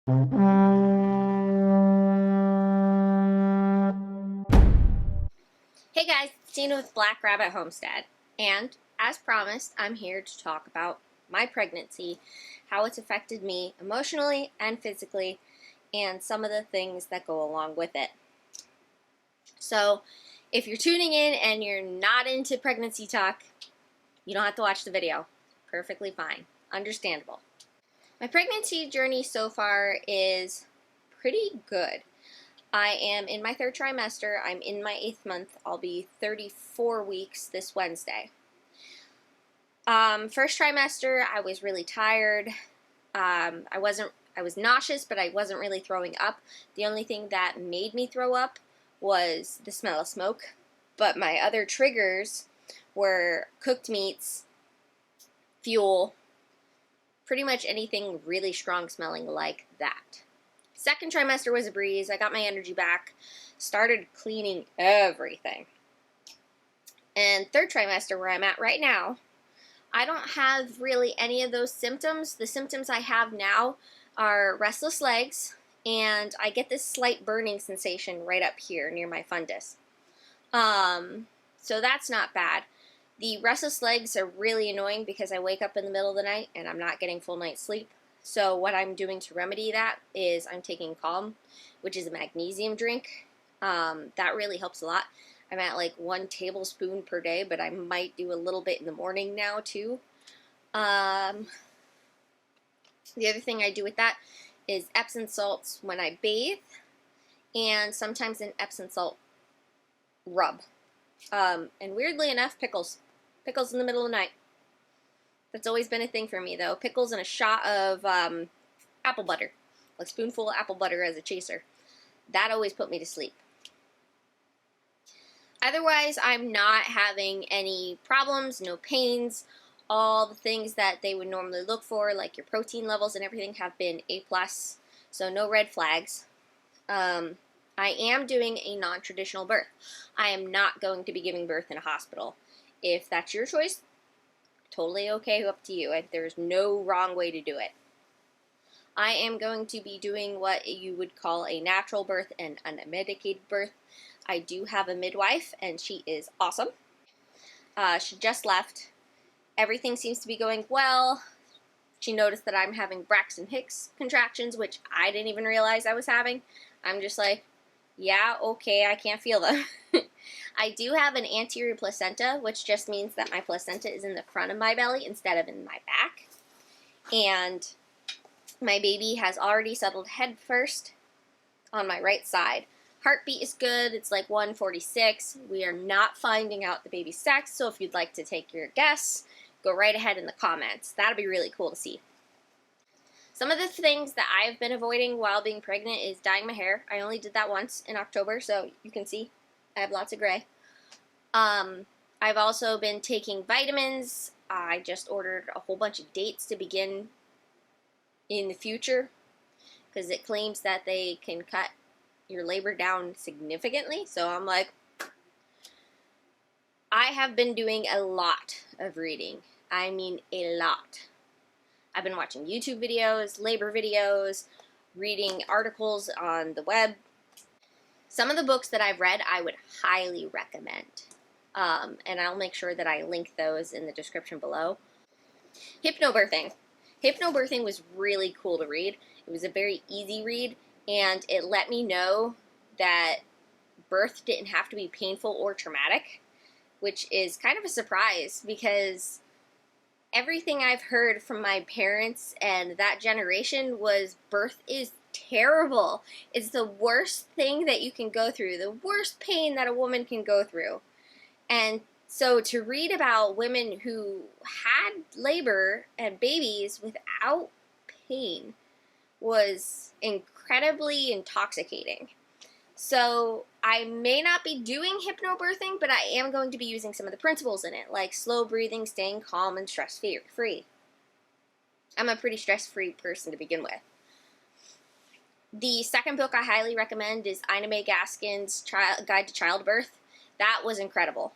Hey guys, it's Tina with Black Rabbit Homestead, and as promised, I'm here to talk about my pregnancy, how it's affected me emotionally and physically, and some of the things that go along with it. So, if you're tuning in and you're not into pregnancy talk, you don't have to watch the video. Perfectly fine. Understandable. My pregnancy journey so far is pretty good. I am in my third trimester. I'm in my 8th month. I'll be 34 weeks this Wednesday. First trimester, I was really tired. I was nauseous, but I wasn't really throwing up. The only thing that made me throw up was the smell of smoke. But my other triggers were cooked meats, fuel, pretty much anything really strong smelling like that. Second trimester was a breeze. I got my energy back, started cleaning everything. And third trimester, where I'm at right now, I don't have really any of those symptoms. The symptoms I have now are restless legs, and I get this slight burning sensation right up here near my fundus. So that's not bad. The restless legs are really annoying because I wake up in the middle of the night and I'm not getting full night's sleep. So what I'm doing to remedy that is I'm taking Calm, which is a magnesium drink. That really helps a lot. I'm at like 1 tablespoon per day, but I might do a little bit in the morning now too. The other thing I do with that is Epsom salts when I bathe, and sometimes an Epsom salt rub. And weirdly enough, pickles. Pickles in the middle of the night. That's always been a thing for me, though. Pickles and a shot of apple butter. Like a spoonful of apple butter as a chaser. That always put me to sleep. Otherwise, I'm not having any problems, no pains. All the things that they would normally look for, like your protein levels and everything, have been A+. So no red flags. I am doing a non-traditional birth. I am not going to be giving birth in a hospital. If that's your choice, totally okay, up to you. There's no wrong way to do it. I am going to be doing what you would call a natural birth and unmedicated birth. I do have a midwife, and she is awesome. She just left. Everything seems to be going well. She noticed that I'm having Braxton Hicks contractions, which I didn't even realize I was having. I'm just like, yeah, okay, I can't feel them. I do have an anterior placenta, which just means that my placenta is in the front of my belly instead of in my back. And my baby has already settled head first on my right side. Heartbeat is good. It's like 146. We are not finding out the baby's sex, so if you'd like to take your guess, go right ahead in the comments. That'll be really cool to see. Some of the things that I've been avoiding while being pregnant is dyeing my hair. I only did that once in October, so you can see I have lots of gray. I've also been taking vitamins. I just ordered a whole bunch of dates to begin in the future because it claims that they can cut your labor down significantly. So I'm like, I have been doing a lot of reading. I mean a lot. I've been watching YouTube videos, labor videos, reading articles on the web. Some of the books that I've read, I would highly recommend. And I'll make sure that I link those in the description below. Hypnobirthing. Hypnobirthing was really cool to read. It was a very easy read, and it let me know that birth didn't have to be painful or traumatic, which is kind of a surprise because everything I've heard from my parents and that generation was birth is terrible. It's the worst thing that you can go through, the worst pain that a woman can go through. And so to read about women who had labor and babies without pain was incredibly intoxicating. So I may not be doing hypnobirthing, but I am going to be using some of the principles in it, like slow breathing, staying calm, and stress-free. I'm a pretty stress-free person to begin with. The second book I highly recommend is Ina May Gaskin's Guide to Childbirth. That was incredible.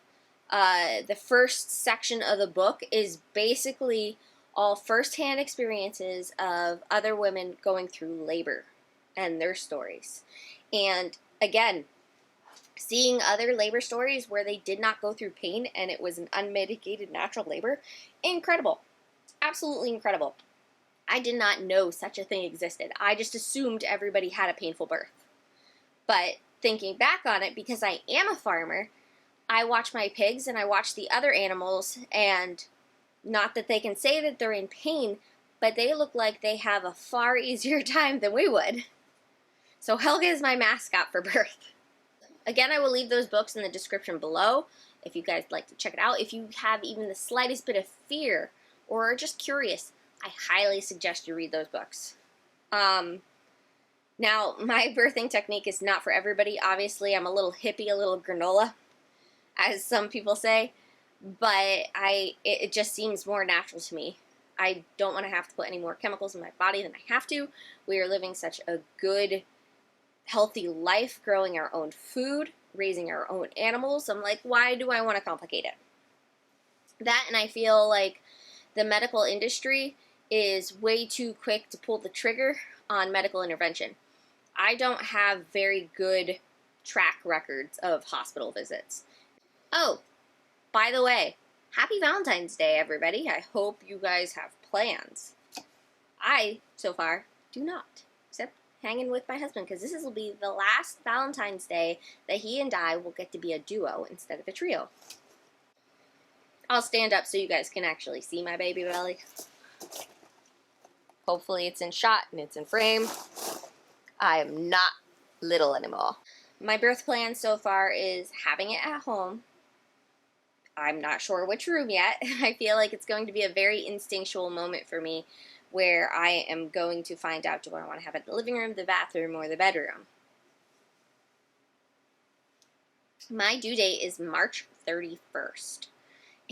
The first section of the book is basically all firsthand experiences of other women going through labor and their stories. And again, seeing other labor stories where they did not go through pain and it was an unmedicated natural labor, incredible. Absolutely incredible. I did not know such a thing existed. I just assumed everybody had a painful birth. But thinking back on it, because I am a farmer, I watch my pigs and I watch the other animals, and not that they can say that they're in pain, but they look like they have a far easier time than we would. So Helga is my mascot for birth. Again, I will leave those books in the description below if you guys like to check it out. If you have even the slightest bit of fear or are just curious, I highly suggest you read those books. Now, my birthing technique is not for everybody. Obviously, I'm a little hippie, a little granola, as some people say, but it just seems more natural to me. I don't want to have to put any more chemicals in my body than I have to. We are living such a good, healthy life, growing our own food, raising our own animals. I'm like, why do I want to complicate it? That, and I feel like the medical industry is way too quick to pull the trigger on medical intervention. I don't have very good track records of hospital visits. Oh, by the way, happy Valentine's Day, everybody. I hope you guys have plans. I, so far, do not, except hanging with my husband, because this will be the last Valentine's Day that he and I will get to be a duo instead of a trio. I'll stand up so you guys can actually see my baby belly. Hopefully it's in shot and it's in frame. I am not little anymore. My birth plan so far is having it at home. I'm not sure which room yet. I feel like it's going to be a very instinctual moment for me where I am going to find out, do I want to have it in the living room, the bathroom, or the bedroom? My due date is March 31st.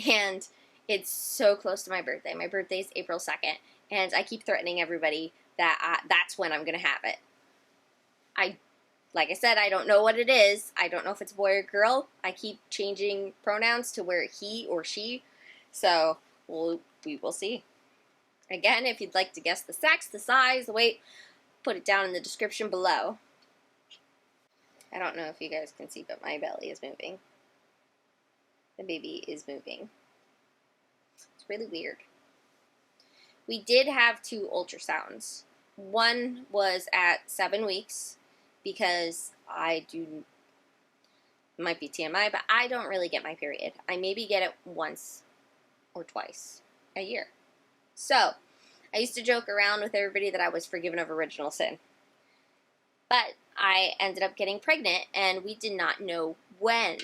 And it's so close to my birthday. My birthday is April 2nd. And I keep threatening everybody that that's when I'm going to have it. Like I said, I don't know what it is. I don't know if it's a boy or girl. I keep changing pronouns to where he or she. So we will see. Again, if you'd like to guess the sex, the size, the weight, put it down in the description below. I don't know if you guys can see, but my belly is moving. The baby is moving. It's really weird. We did have 2 ultrasounds. One was at 7 weeks because might be TMI, but I don't really get my period. I maybe get it once or twice a year. So, I used to joke around with everybody that I was forgiven of original sin. But I ended up getting pregnant, and we did not know when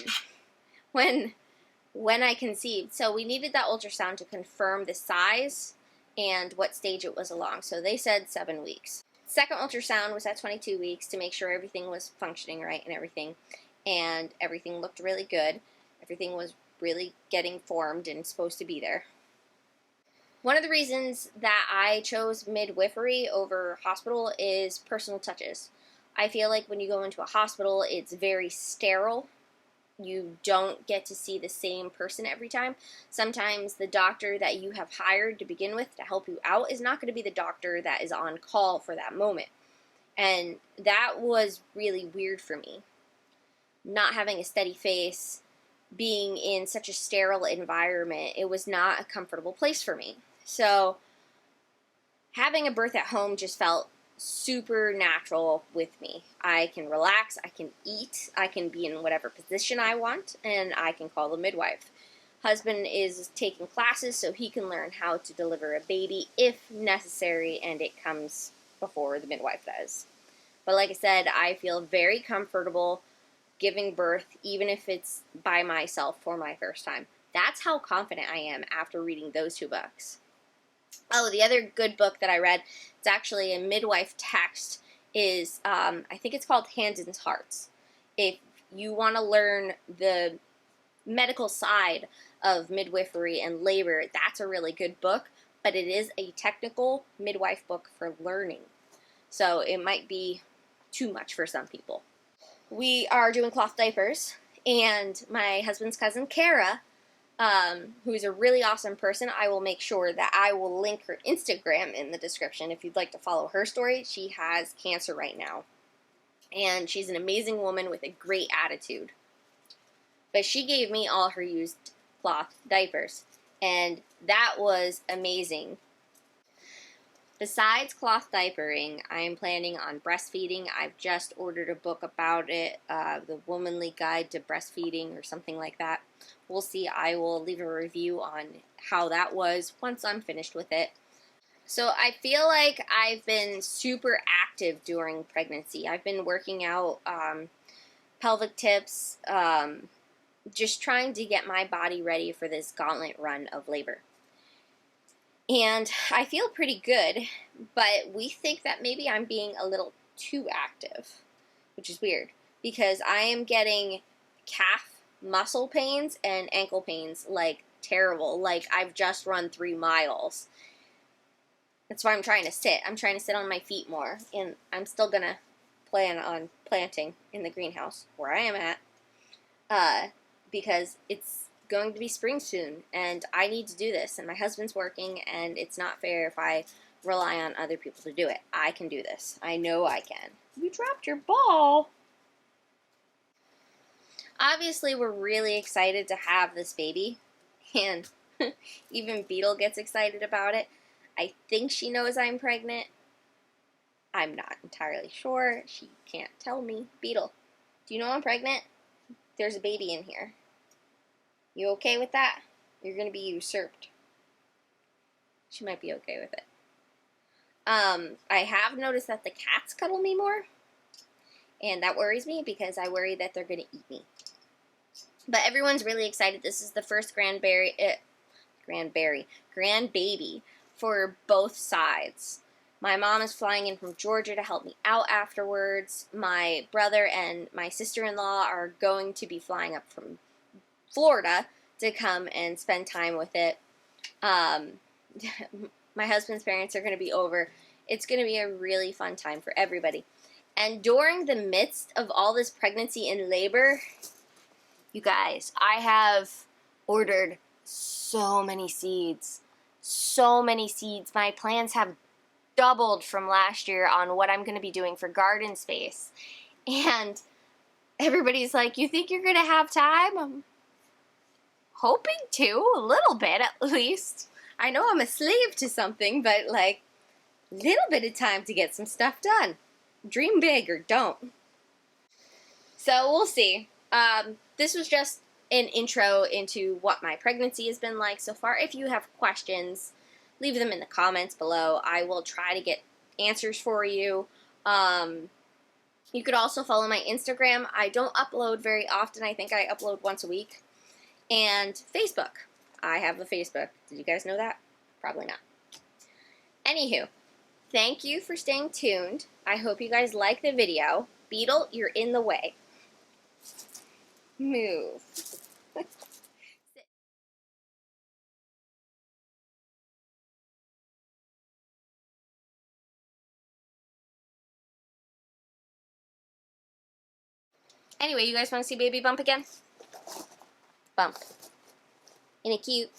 I conceived. So we needed that ultrasound to confirm the size and what stage it was along. So they said 7 weeks. Second ultrasound was at 22 weeks to make sure everything was functioning right and everything. And everything looked really good. Everything was really getting formed and supposed to be there. One of the reasons that I chose midwifery over hospital is personal touches. I feel like when you go into a hospital, it's very sterile. You don't get to see the same person every time. Sometimes the doctor that you have hired to begin with to help you out is not going to be the doctor that is on call for that moment. And that was really weird for me. Not having a steady face, being in such a sterile environment, it was not a comfortable place for me. So having a birth at home just felt super natural with me. I can relax, I can eat, I can be in whatever position I want, and I can call the midwife. Husband is taking classes so he can learn how to deliver a baby if necessary, and it comes before the midwife does. But like I said, I feel very comfortable giving birth, even if it's by myself for my first time. That's how confident I am after reading those 2 books. Oh, the other good book that I read, it's actually a midwife text, is, I think it's called Hands and Hearts. If you want to learn the medical side of midwifery and labor, that's a really good book, but it is a technical midwife book for learning. So it might be too much for some people. We are doing cloth diapers, and my husband's cousin, Kara, who is a really awesome person. I will make sure that I will link her Instagram in the description if you'd like to follow her story. She has cancer right now, and she's an amazing woman with a great attitude. But she gave me all her used cloth diapers, and that was amazing. Besides cloth diapering, I am planning on breastfeeding. I've just ordered a book about it, The Womanly Guide to Breastfeeding or something like that. We'll see. I will leave a review on how that was once I'm finished with it. So I feel like I've been super active during pregnancy. I've been working out, pelvic tips, just trying to get my body ready for this gauntlet run of labor. And I feel pretty good, but we think that maybe I'm being a little too active, which is weird, because I am getting calf muscle pains and ankle pains like terrible, like I've just run 3 miles. That's why I'm trying to sit. I'm trying to sit on my feet more, and I'm still gonna plan on planting in the greenhouse where I am at, because it's going to be spring soon, and I need to do this, and my husband's working, and it's not fair if I rely on other people to do it. I can do this. I know I can. You dropped your ball. Obviously, we're really excited to have this baby, and even Beetle gets excited about it. I think she knows I'm pregnant. I'm not entirely sure. She can't tell me. Beetle, do you know I'm pregnant? There's a baby in here. You okay with that? You're going to be usurped. She might be okay with it. I have noticed that the cats cuddle me more, and that worries me because I worry that they're going to eat me. But everyone's really excited. This is the first grandbaby for both sides. My mom is flying in from Georgia to help me out afterwards. My brother and my sister-in-law are going to be flying up from Florida to come and spend time with it. My husband's parents are going to be over. It's going to be a really fun time for everybody. And during the midst of all this pregnancy and labor, you guys, I have ordered so many seeds. So many seeds. My plans have doubled from last year on what I'm going to be doing for garden space. And everybody's like, you think you're going to have time? I'm hoping to, a little bit at least. I know I'm a slave to something, but like, little bit of time to get some stuff done. Dream big or don't. So we'll see. This was just an intro into what my pregnancy has been like so far. If you have questions, leave them in the comments below. I will try to get answers for you. You could also follow my Instagram. I don't upload very often. I think I upload once a week. And Facebook. I have a Facebook. Did you guys know that? Probably not. Anywho, thank you for staying tuned. I hope you guys like the video. Beetle, you're in the way. Move. Anyway, you guys want to see Baby Bump again? Bump. Ain't it cute?